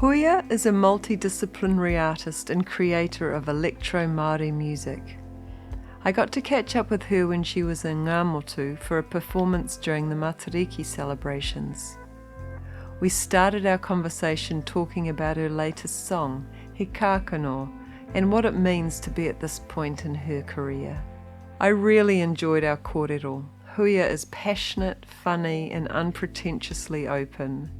Huia is a multidisciplinary artist and creator of electro Māori music. I got to catch up with her when she was in Ngāmotu for a performance during the Matariki celebrations. We started our conversation talking about her latest song, He Kākano, and what it means to be at this point in her career. I really enjoyed our kōrero. Huia is passionate, funny, and unpretentiously open.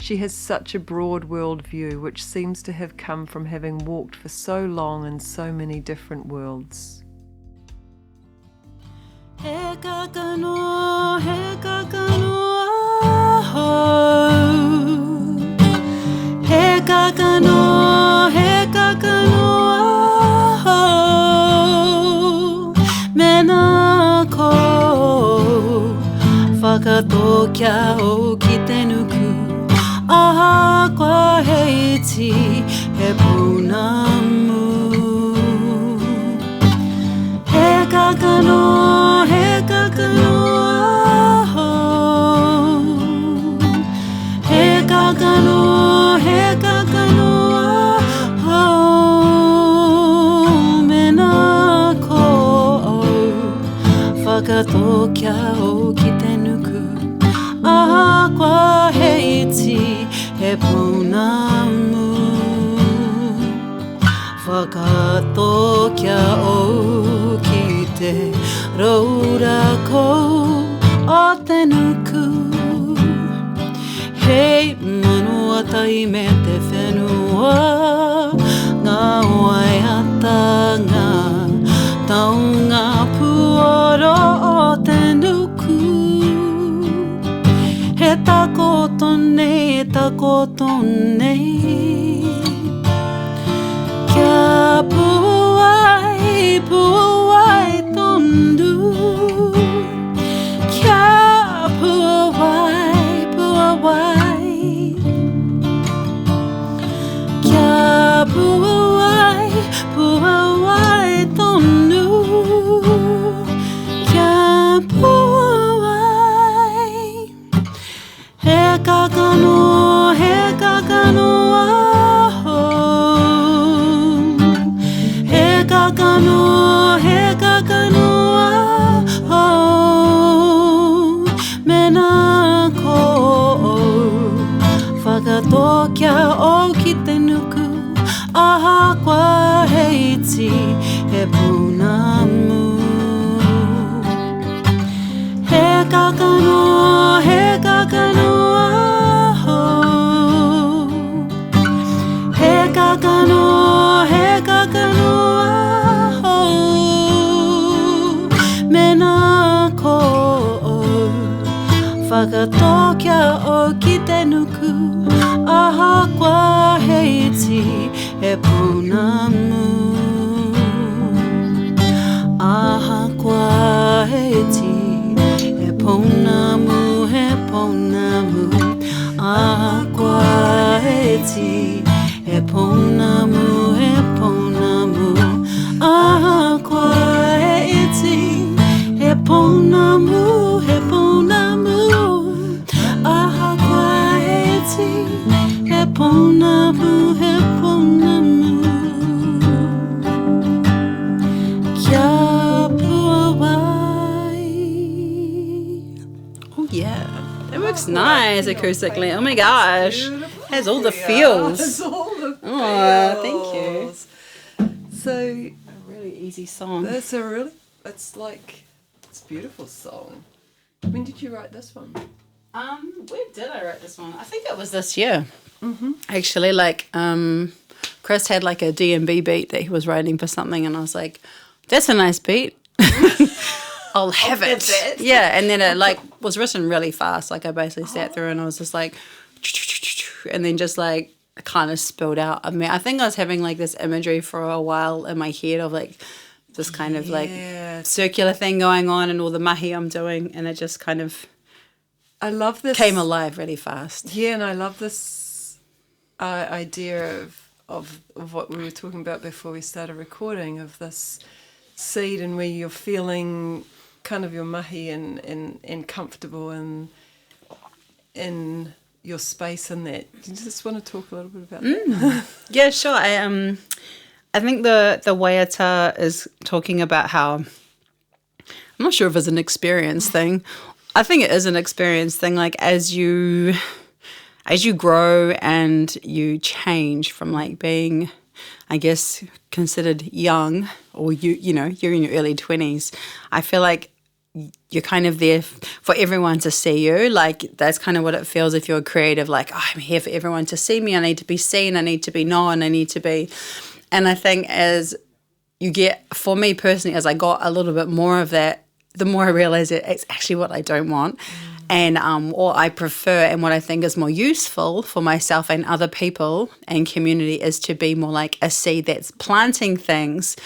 She has such a broad world view, which seems to have come from having walked for so long in so many different worlds. He Kākano, He Kākano, oh. He Kākano, He Kākano, oh. Mena ko whakatōkia o ki te nuku. Aha kwa heiti he punamu. He Kākano, He Kākano, oh. He Kākano, He Kākano, oh. Mena ko whakatōkia o ki te nuku. Aha kwa heiti he punamu. Whakatōkia o ki te roura ko o te nuku. Hei manua tai me te whenua, ngā waiata ngā taunga puoro o te nuku. He takoto nei, takoto nei. Kia puai, puai tondu. Kia puai, puai. Kia puai, puai tondu. Kia puai. He Kākano, He Kākano, oh. He Kākano, He Kākano, oh. Mena ko whakatōkia o ki te nuku. Aha kwa heiti he punamu. He Kākano, He Kākano, oh. He Kākano, He Kākano, oh. Mena ko whakatōkia o ki te nuku. Aha kwa heiti he punamu. Aha kwa heiti he punamu, he punamu. Aha kwa heiti he punamu, he punamu. Aha kwa heiti he punamu, he punamu. Aha kwa heiti he punamu, he punamu. Kia puai. Oh yeah, it works nice acoustically. Oh my gosh, has all the feels. Has all the feels. Oh, thank you. So, A really easy song. it's a beautiful song. When did you write this one? When did I write this one? I think it was this year. Mm-hmm. Actually, like Chris had like a D&B beat that he was writing for something, and I was like, "That's a nice beat. I'll have it." Yeah, and then it like was written really fast. Like I basically sat through and I was just like, and then just like kind of spilled out. I mean, I think I was having like this imagery for a while in my head of like this kind of like circular thing going on and all the mahi I'm doing, and it just kind of I love this. Came alive really fast. Yeah, and I love this idea of what we were talking about before we started recording, of this seed and where you're feeling kind of your mahi and comfortable and in your space in that. Do you just want to talk a little bit about that? Yeah, sure. I think the waiata is talking about how, I'm not sure if it's an experience thing. I think it is an experience thing. Like as you grow and you change from like being, I guess, considered young, or you're in your early 20s, I feel like you're kind of there for everyone to see you. Like that's kind of what it feels if you're creative. Like, oh, I'm here for everyone to see me. I need to be seen. I need to be known. I need to be. And I think as you get, for me personally, as I got a little bit more of that, the more I realized that it's actually what I don't want. And what I prefer and what I think is more useful for myself and other people and community is to be more like a seed that's planting things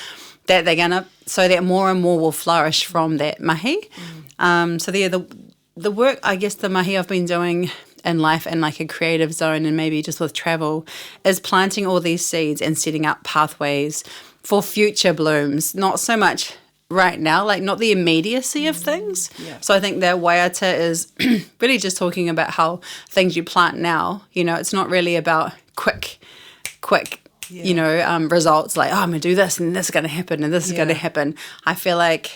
that they're going to, so that more and more will flourish from that mahi. So the work, I guess the mahi I've been doing in life in like a creative zone and maybe just with travel is planting all these seeds and setting up pathways for future blooms, not so much right now, like not the immediacy of things. Yeah. So I think that waiata is really just talking about how things you plant now, it's not really about quick, results like, oh, I'm going to do this and this is going to happen and this is going to happen. I feel like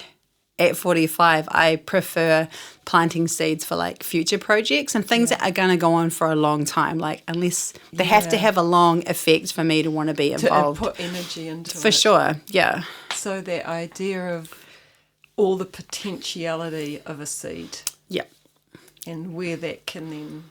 at 45, I prefer planting seeds for like future projects and things that are going to go on for a long time. Like unless they have to have a long effect for me to want to be involved. To put energy into it. For sure, yeah. So that idea of all the potentiality of a seed. Yep. And where that can then...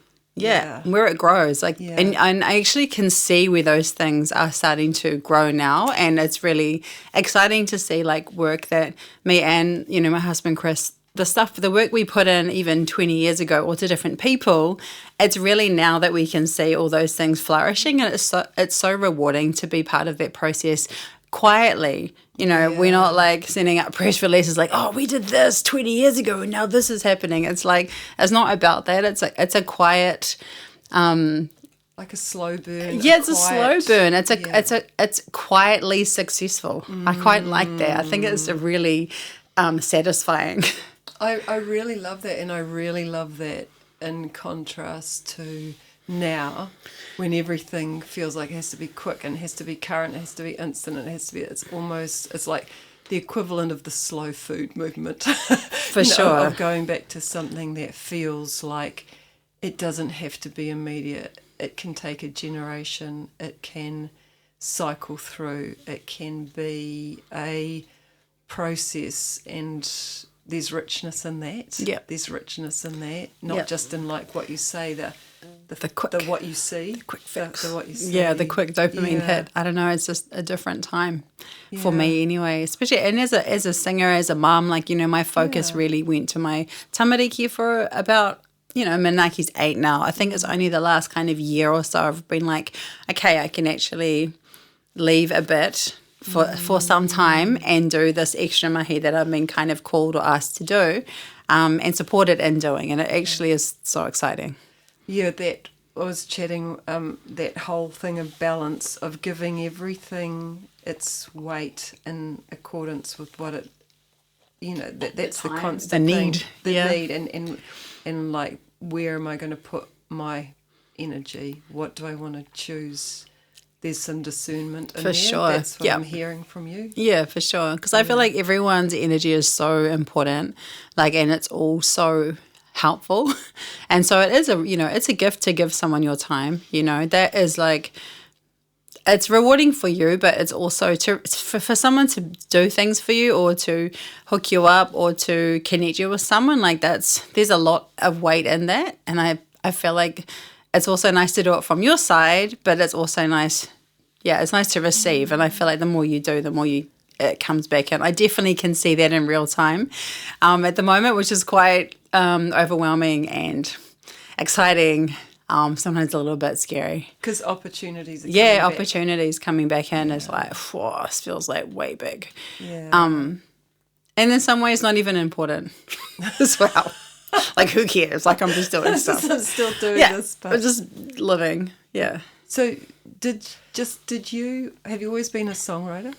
where it grows. And I actually can see where those things are starting to grow now, and it's really exciting to see like work that me and, my husband Chris, the work we put in even 20 years ago or to different people, it's really now that we can see all those things flourishing, and it's so rewarding to be part of that process quietly. We're not like sending out press releases like, oh, we did this 20 years ago and now this is happening. It's like, it's not about that. It's a quiet, like a slow burn. Yeah, it's a slow burn. It's quietly successful. I quite like that. I think it's a really satisfying. I really love that, and I really love that in contrast to now, when everything feels like it has to be quick and it has to be current, it has to be instant, it's like the equivalent of the slow food movement. For sure. Of going back to something that feels like it doesn't have to be immediate. It can take a generation. It can cycle through. It can be a process, and there's richness in that. Yeah. There's richness in that, not just in like what you say, the quick, what you see, quick fix. The what you see. Yeah, the quick dopamine hit. I don't know. It's just a different time for me anyway. Especially, and as a singer, as a mum, like my focus really went to my tamariki for about. Manaki's 8 now. I think it's only the last kind of year or so I've been like, okay, I can actually leave a bit for some time and do this extra mahi that I've been kind of called or asked to do, and supported in doing. And it actually is so exciting. Yeah, that I was chatting, that whole thing of balance, of giving everything its weight in accordance with what it, that's the constant need. thing. The need, and like, where am I going to put my energy? What do I want to choose? There's some discernment in there. For sure. That's what I'm hearing from you. Yeah, for sure. Because I feel like everyone's energy is so important, and it's all so helpful. And so it is it's a gift to give someone your time. That is like, it's rewarding for you, but it's also for someone to do things for you or to hook you up or to connect you with someone. Like there's a lot of weight in that. And I feel like it's also nice to do it from your side, but it's also nice. Yeah, it's nice to receive. And I feel like the more you do, the more it comes back in. I definitely can see that in real time at the moment, which is quite overwhelming and exciting. Sometimes a little bit scary. Because opportunities coming back in is like, whoa, this feels like way big. Yeah. And in some ways not even important as well. Like, who cares? Like, I'm just doing stuff. I'm still doing this. But... I'm just living. Yeah. So have you always been a songwriter?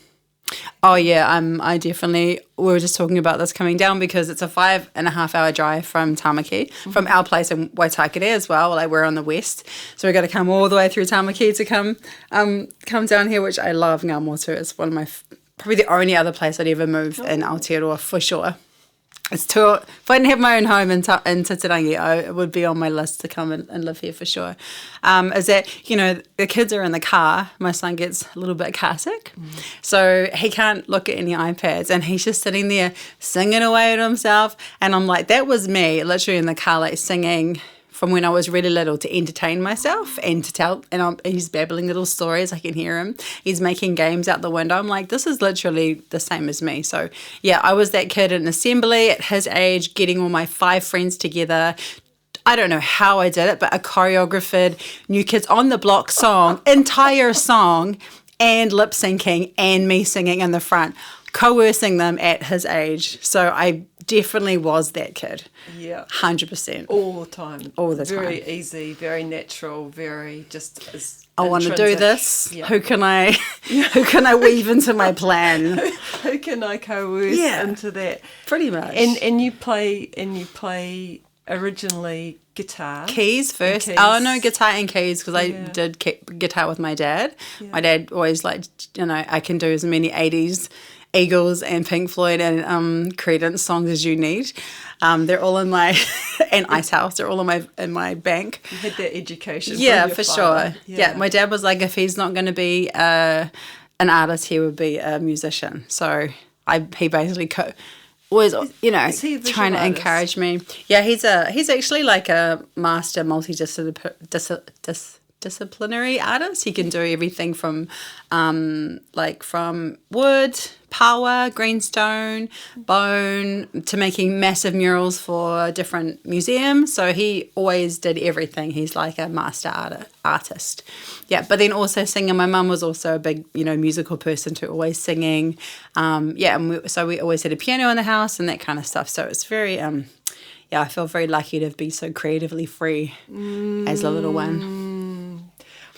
Oh yeah, I definitely. We were just talking about this coming down because it's a 5.5 hour drive from Tamaki, from our place in Waitakere as well. Like we're on the west, so we got to come all the way through Tamaki to come down here, which I love. Ngā Motu. It's one of my probably the only other place I'd ever move in Aotearoa for sure. It's too. If I didn't have my own home in Titirangi, it would be on my list to come and live here for sure. Is that, the kids are in the car. My son gets a little bit car sick, so he can't look at any iPads, and he's just sitting there singing away to himself. And I'm like, that was me, literally in the car, like singing from when I was really little to entertain myself and to tell, and he's babbling little stories. I can hear him. He's making games out the window. I'm like, this is literally the same as me. So yeah, I was that kid in assembly at his age, getting all my 5 friends together. I don't know how I did it, but a choreographed New Kids on the Block song, entire song, and lip syncing and me singing in the front, coercing them at his age. So I definitely was that kid. Yeah. 100%. All the time. All the time. Very easy, very natural, very just as I want to do this. Yeah. Who can I weave into my plan? Who can I coerce into that? Pretty much. And you play originally guitar. Keys first. Keys. Oh no, guitar and keys, because I did guitar with my dad. Yeah. My dad always I can do as many 80s Eagles and Pink Floyd and Creedence songs as you need. They're all in my and Icehouse. They're all in my bank. You had that education. Yeah, from your for father. sure. Yeah, my dad was like, if he's not going to be an artist, he would be a musician. So he basically was trying to encourage me. Yeah, he's actually like a master multidisciplinary artist. He can do everything from from wood, power, greenstone, bone, to making massive murals for different museums. So he always did everything. He's like a master artist. Yeah, but then also singing. My mum was also a big, musical person too, always singing. And we always had a piano in the house and that kind of stuff. So it's very, I feel very lucky to be so creatively free as a little one.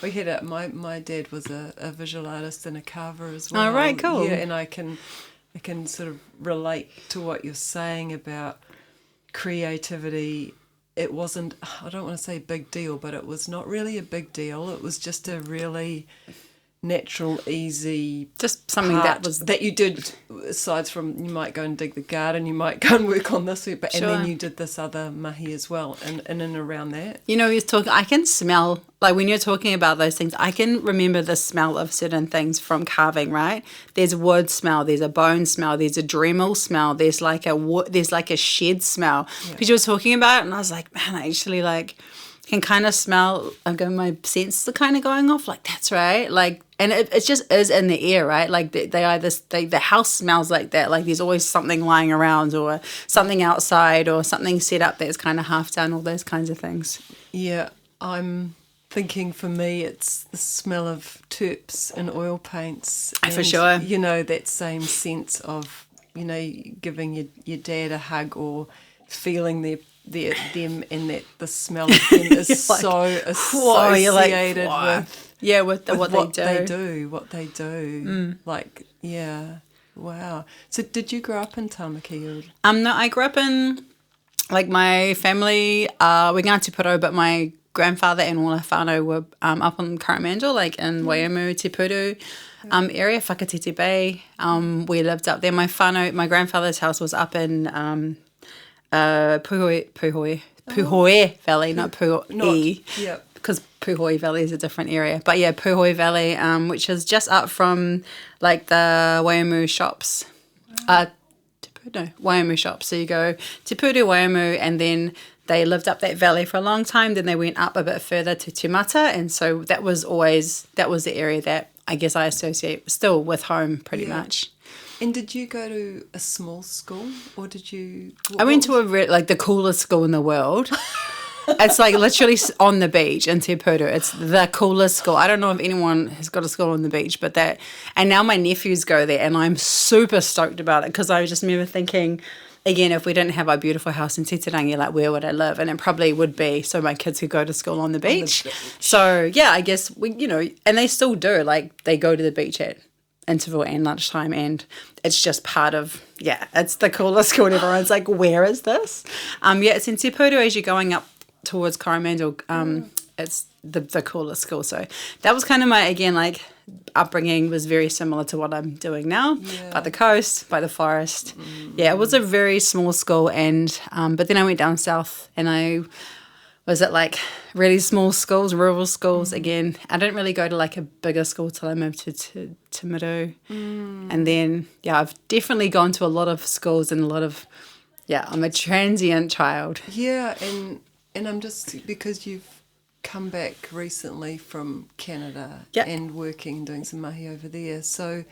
We had my dad was a visual artist and a carver as well. Oh, right, cool. Yeah, and I can sort of relate to what you're saying about creativity. It wasn't, I don't want to say big deal, but it was not really a big deal. It was just a really natural, easy, just something that you did. Aside from, you might go and dig the garden, you might go and work on this, but sure. And then you did this other mahi as well, and in and around that. He's talking. I can smell, like when you're talking about those things, I can remember the smell of certain things from carving. Right? There's wood smell, there's a bone smell, there's a Dremel smell, there's like a shed smell. Because you were talking about it, and I was like, man, I actually can kind of smell, my senses are kind of going off, like, that's right, and it just is in the air, right? Like, the house smells like that, like there's always something lying around or something outside or something set up that's kind of half done, all those kinds of things. Yeah, I'm thinking for me it's the smell of terps and oil paints. And, for sure. That same sense of, giving your dad a hug or feeling them and that the smell of them is so associated with what they do. Wow. So did you grow up in Tamaki? No, I grew up in, my family, we're Ngāti Puro, but my grandfather and all our whānau were up on Coromandel, in Waiamu, Te Puru area, Whakatete Bay. We lived up there. My grandfather's house was up in Puhoi Valley, not Puhoi. Yeah. Because Puhoi Valley is a different area. But yeah, Puhoi Valley, which is just up from the Waiamu shops. Waiamu shops. So you go to Puru, Waiamu, and then they lived up that valley for a long time. Then they went up a bit further to Tumata, and so that was the area that I guess I associate still with home pretty much. And did you go to a small school, or did you? I went to the coolest school in the world. It's literally on the beach in Te Puru. It's the coolest school. I don't know if anyone has got a school on the beach, but and now my nephews go there, and I'm super stoked about it because I just remember thinking, again, if we didn't have our beautiful house in Titirangi, where would I live? And it probably would be so my kids could go to school on the beach. So yeah, I guess we, and they still do. They go to the beach at interval and lunchtime, and it's just part of, it's the coolest school, and everyone's like, where is this? It's in Te Puru as you're going up towards Coromandel. It's the coolest school. So that was kind of my, again, like, upbringing was very similar to what I'm doing now, by the coast, by the forest. It was a very small school, and but then I went down south and I was at like really small schools, rural schools again. I didn't really go to like a bigger school till I moved to Timaru. And then, I've definitely gone to a lot of schools and a lot of, I'm a transient child. Yeah, and I'm just, because you've come back recently from Canada and working, doing some mahi over there, so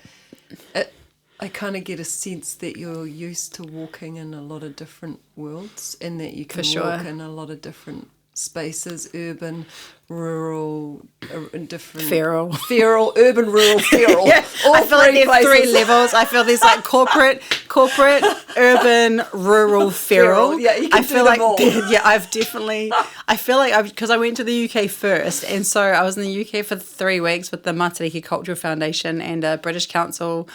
I kind of get a sense that you're used to walking in a lot of different worlds, and that you can walk in a lot of different spaces, urban, rural, different... Feral, urban, rural, feral. All I feel like there's places. 3 levels. I feel there's like corporate, urban, rural, feral. Yeah, you can I feel do them like, all. I've definitely... I feel like, because I went to the UK first, and so I was in the UK for 3 weeks with the Matariki Cultural Foundation and a British Council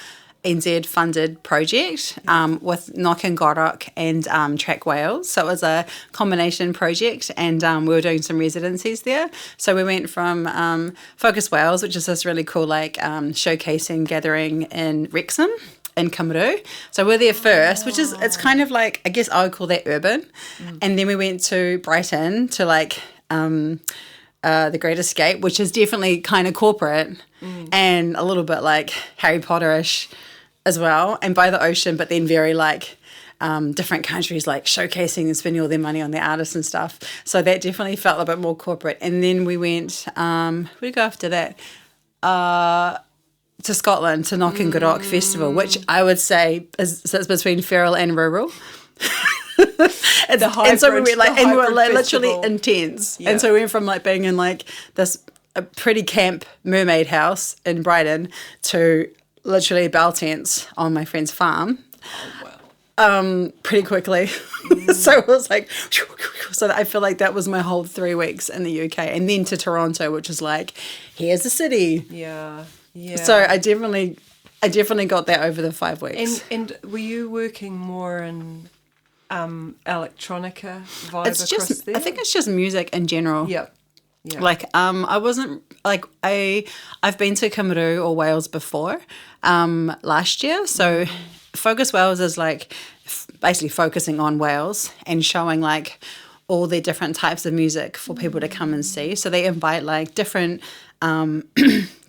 NZ funded project with Knock and Gorok and Track Wales. So it was a combination project, and we were doing some residencies there. So we went from Focus Wales, which is this really cool like showcasing gathering in Wrexham in Kamaru. So we're there first, which is, it's kind of like, I guess I would call that urban. And then we went to Brighton to like The Great Escape, which is definitely kind of corporate and a little bit like Harry Potter-ish as well, and by the ocean, but then very like different countries like showcasing and spending all their money on their artists and stuff. So that definitely felt a bit more corporate. And then we went, where did we go after that? To Scotland, to Knock and Gorok Festival, which I would say sits between feral and rural. And so we were like, and we were like literally intense. And so we went from like being in like this a pretty camp mermaid house in Brighton to literally bell tents on my friend's farm. Pretty quickly. So it was like, so I feel like that was my whole 3 weeks in the UK, and then to Toronto, which is like, here's the city. Yeah. So I definitely got that over the 5 weeks. And were you working more in electronica vibe It's across just, there? I think it's just music in general. Yeah. Like I wasn't like I've been to Kamaru or Wales before last year, so Focus Wales is like basically focusing on Wales and showing like all the different types of music for people to come and see. So they invite like different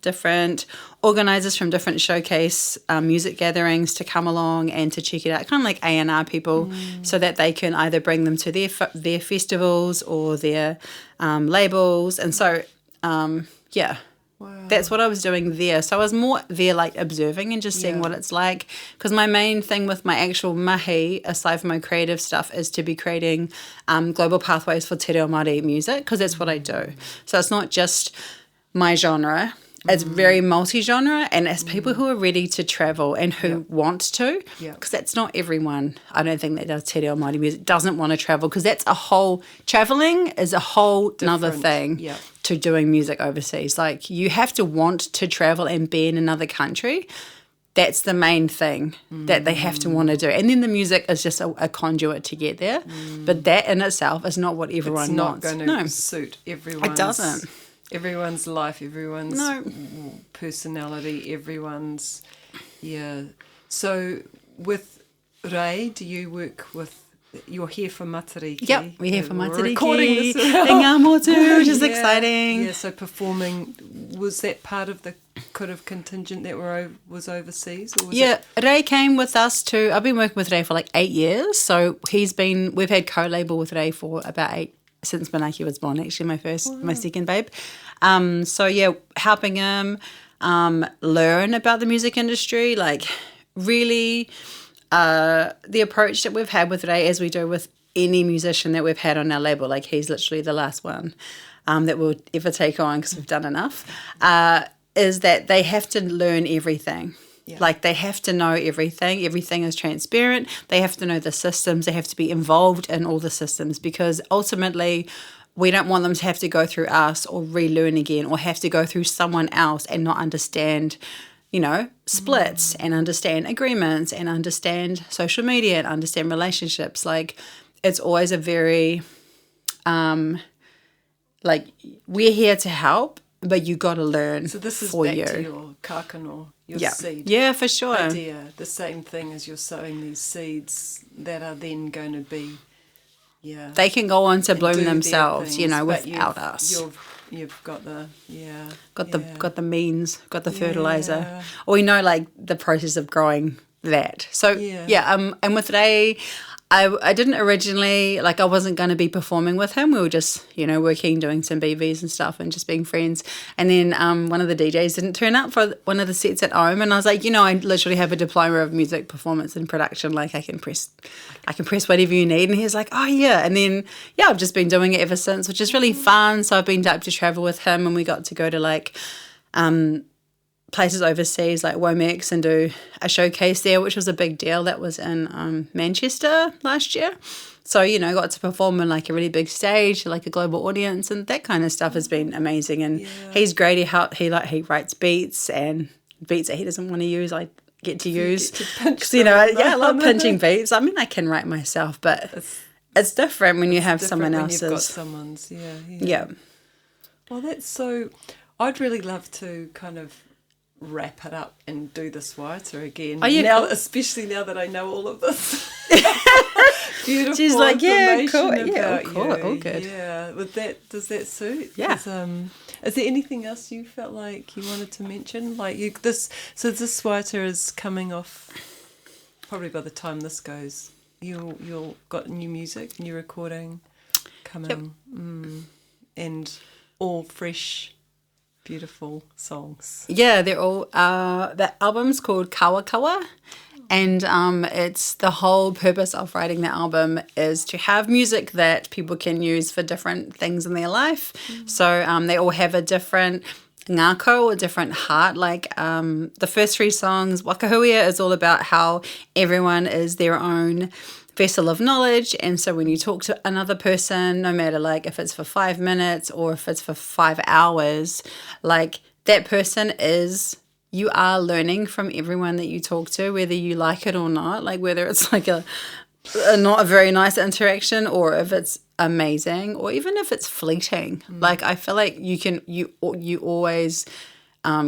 different organisers from different showcase music gatherings to come along and to check it out, kind of like A&R people, so that they can either bring them to their festivals or their labels. And so, that's what I was doing there. So I was more there like observing and just seeing what it's like, because my main thing with my actual mahi, aside from my creative stuff, is to be creating global pathways for te reo Māori music, because that's what I do. So it's not just my genre. It's very multi-genre, and it's people who are ready to travel and who want to, because that's not everyone. I don't think that does te reo Māori music doesn't want to travel, because that's traveling is a whole another thing to doing music overseas. Like, you have to want to travel and be in another country. That's the main thing that they have to want to do. And then the music is just a conduit to get there. But that in itself is not what everyone wants. It's not going to suit everyone. It doesn't. Everyone's life, everyone's personality, everyone's... So with Ray, do you work with... You're here for Matariki. Yep, we're here for Matariki. We're recording this. Ngā which is exciting. Yeah, so performing, was that part of the kind of contingent that was overseas? Or was Ray came with us to... I've been working with Ray for like 8 years. So we've had co-label with Ray for about 8 since Manaki was born, actually, my second babe. Helping him learn about the music industry, like really the approach that we've had with Ray, as we do with any musician that we've had on our label, like he's literally the last one that we'll ever take on because we've done enough, is that they have to learn everything. Like, they have to know everything. Everything is transparent. They have to know the systems. They have to be involved in all the systems, because ultimately we don't want them to have to go through us or relearn again, or have to go through someone else and not understand splits and understand agreements and understand social media and understand relationships. Like, it's always a very, like, we're here to help, but you got to learn for you. So this is back to your kākano, your seed. Yeah, for sure. Idea. The same thing as you're sowing these seeds that are then going to be, they can go on to bloom do their themselves, things, without us. You've got the Got the means, got the fertilizer, or like the process of growing that. So and with Ray, I didn't originally, like, I wasn't going to be performing with him. We were just, working, doing some BVs and stuff and just being friends. And then one of the DJs didn't turn up for one of the sets at home. And I was like, I literally have a diploma of music performance and production. Like, I can press whatever you need. And he was like, oh, yeah. And then, I've just been doing it ever since, which is really fun. So I've been up to travel with him, and we got to go to, like, places overseas like Womex and do a showcase there, which was a big deal. That was in Manchester last year. So, got to perform on like a really big stage, like a global audience, and that kind of stuff has been amazing. And he's great. He writes beats, and beats that he doesn't want to use, I get to use. Because, I love pinching beats. I mean, I can write myself, but it's different when you have someone else's. When you've got someone's, Well, that's so... I'd really love to kind of wrap it up and do the Swaita again. Now, especially now that I know all of this beautiful She's like, information about you. All good. Yeah, does that suit? Yeah. Is there anything else you felt like you wanted to mention? Like this Swaita is coming off. Probably by the time this goes, you'll got new music, new recording coming, and all fresh. Beautiful songs. Yeah, they're all. The album's called Kawa, and it's the whole purpose of writing the album is to have music that people can use for different things in their life. So they all have a different ngako or different heart. Like the first 3 songs, Waka Huia, is all about how everyone is their own vessel of knowledge, and so when you talk to another person, no matter like if it's for 5 minutes or if it's for 5 hours, like that person you are learning from everyone that you talk to, whether you like it or not, like whether it's like a not a very nice interaction or if it's amazing or even if it's fleeting. Like I feel like you always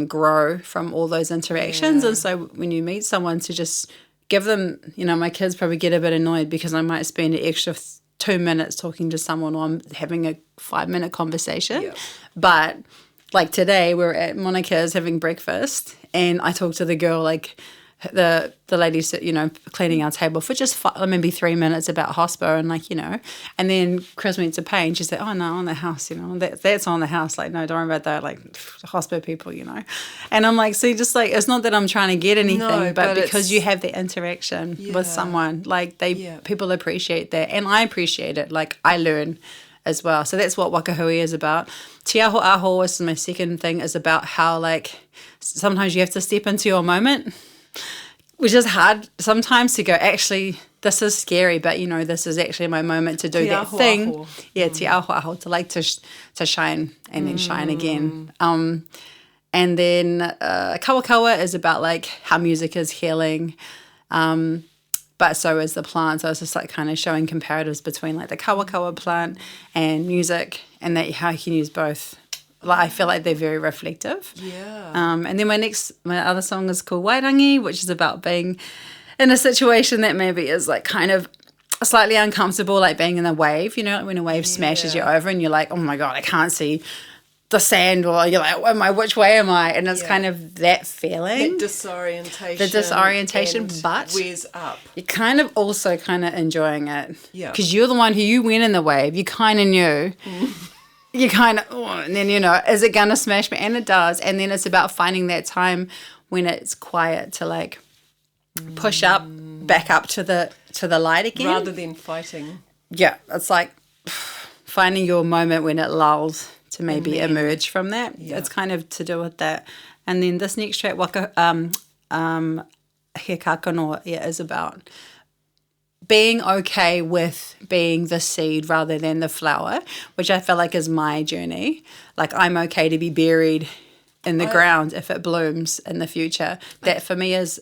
grow from all those interactions, and so when you meet someone, to just give them, my kids probably get a bit annoyed because I might spend an extra 2 minutes talking to someone while I'm having a 5-minute conversation. Yeah. But like today, we're at Monica's having breakfast, and I talked to the girl, like the lady, cleaning our table for just maybe 3 minutes about hospo and like, and then Chris went to pay and she said, oh no, on the house, that's on the house. Like, no, don't worry about that. Like hospo people, and I'm like, see, just like, it's not that I'm trying to get anything, but because you have the interaction with someone, like people appreciate that. And I appreciate it. Like I learn as well. So that's what Wakahui is about. Te Aho Aho, is my second thing, is about how like sometimes you have to step into your moment, which is hard sometimes to go, actually, this is scary, but, this is actually my moment to do that thing. Aho. Yeah, te aho aho, to like to shine and then shine again. And then kawa kawa is about, like, how music is healing, but so is the plant. So it's just, like, kind of showing comparatives between, like, the kawa kawa plant and music, and that how you can use both. Like, I feel like they're very reflective. Yeah. And then my other song is called Wairangi, which is about being in a situation that maybe is like kind of slightly uncomfortable, like being in a wave, like when a wave smashes you over and you're like, oh my God, I can't see the sand, or you're like, which way am I? And it's kind of that feeling. That disorientation. But wears up. You're kind of also kind of enjoying it. Yeah. Because you're the one who went in the wave. You kind of knew. You kind of, and then, is it going to smash me? And it does. And then it's about finding that time when it's quiet to like push up, back up to the light again. Rather than fighting. Yeah. It's like finding your moment when it lulls to maybe emerge from that. Yeah. It's kind of to do with that. And then this next track, He Kākano, is about being okay with being the seed rather than the flower, which I feel like is my journey. Like I'm okay to be buried in the ground if it blooms in the future. That for me is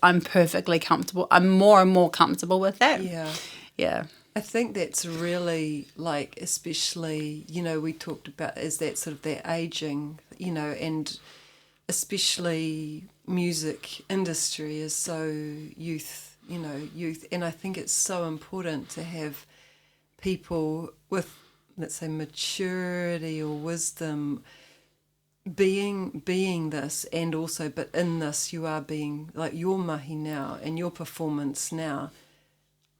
I'm perfectly comfortable. I'm more and more comfortable with that. Yeah. I think that's really, like, especially, you know, we talked about is that sort of that aging, you know, and especially music industry is so youth, and I think it's so important to have people with, let's say, maturity or wisdom being this, and also, but in this you are being, like, your mahi now and your performance now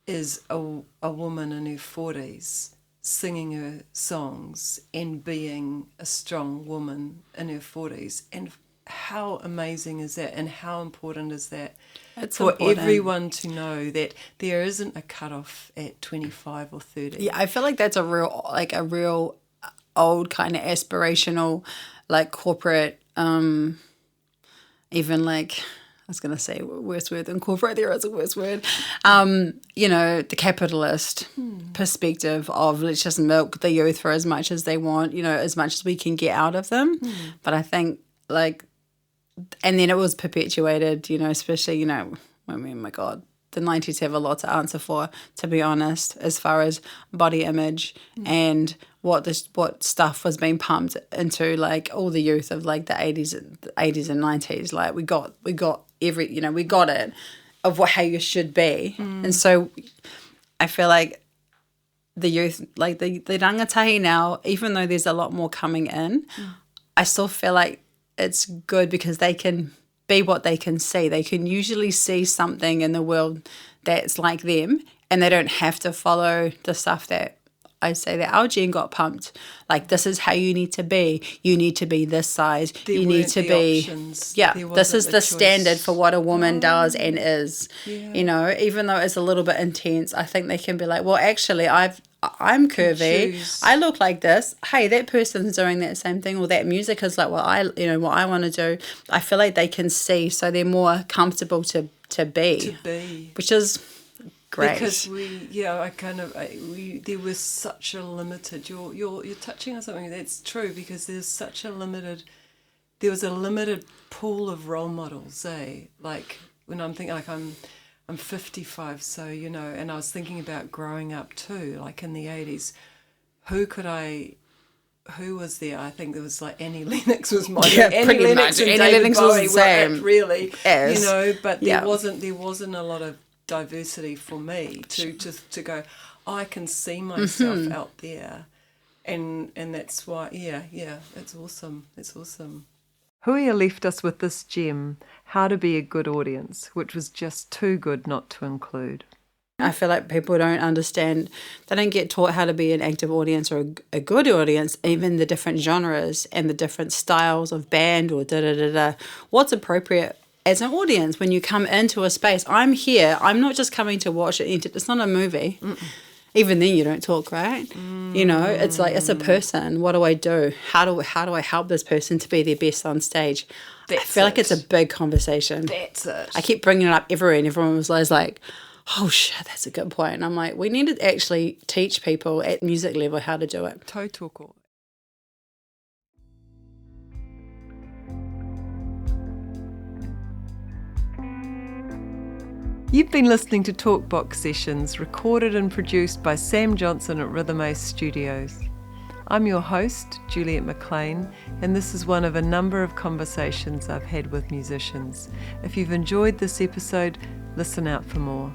is a woman in her 40s singing her songs and being a strong woman in her 40s. And how amazing is that, and how important is that for everyone to know that there isn't a cutoff at 25 or 30. Yeah, I feel like that's a real old kind of aspirational, like, corporate, even, like, I was going to say worse word than corporate, there is a worse word, you know, the capitalist perspective of let's just milk the youth for as much as they want, you know, as much as we can get out of them. But I think, like, and then it was perpetuated, you know, especially, you know, I mean, my God, the 90s have a lot to answer for, to be honest, as far as body image and what stuff was being pumped into, like, all the youth of, like, the 80s and 90s. Like, we got every, you know, we got it of how you should be. And so I feel like the youth, like the rangatahi now, even though there's a lot more coming in, I still feel like it's good because they can be what they can see. They can usually see something in the world that's like them, and they don't have to follow the stuff that I say that our gene got pumped. Like, this is how you need to be. You need to be this size. You need to be options. Yeah, this is the standard for what a woman does and is. You know, even though it's a little bit intense, I think they can be like, well, actually, I'm curvy. I look like this. Hey, that person's doing that same thing, or that music is like what I want to do. I feel like they can see, so they're more comfortable to be, which is great. Because there was such a limited. You're touching on something that's true, because there was a limited pool of role models. Like, when I'm thinking, like, I'm 55, so, you know, and I was thinking about growing up too, like in the 80s. Who was there? I think there was, like, Annie Lennox was my Annie Lennox and David Bowie were it, really, you know, but there wasn't a lot of diversity for me to go, I can see myself out there, and that's why it's awesome. Huia left us with this gem, How to Be a Good Audience, which was just too good not to include. I feel like people don't understand, they don't get taught how to be an active audience or a good audience, even the different genres and the different styles of band or da-da-da-da. What's appropriate as an audience when you come into a space? I'm here, I'm not just coming to watch it, it's not a movie. Even then you don't talk, right? You know, it's like, it's a person. What do I do? How do I help this person to be their best on stage? I feel like it's a big conversation. That's it. I keep bringing it up everywhere, and everyone was always like, oh shit, that's a good point. And I'm like, we need to actually teach people at music level how to do it. Tautoko. You've been listening to Talkbox Sessions, recorded and produced by Sam Johnson at Rhythm Ace Studios. I'm your host, Juliet McLean, and this is one of a number of conversations I've had with musicians. If you've enjoyed this episode, listen out for more.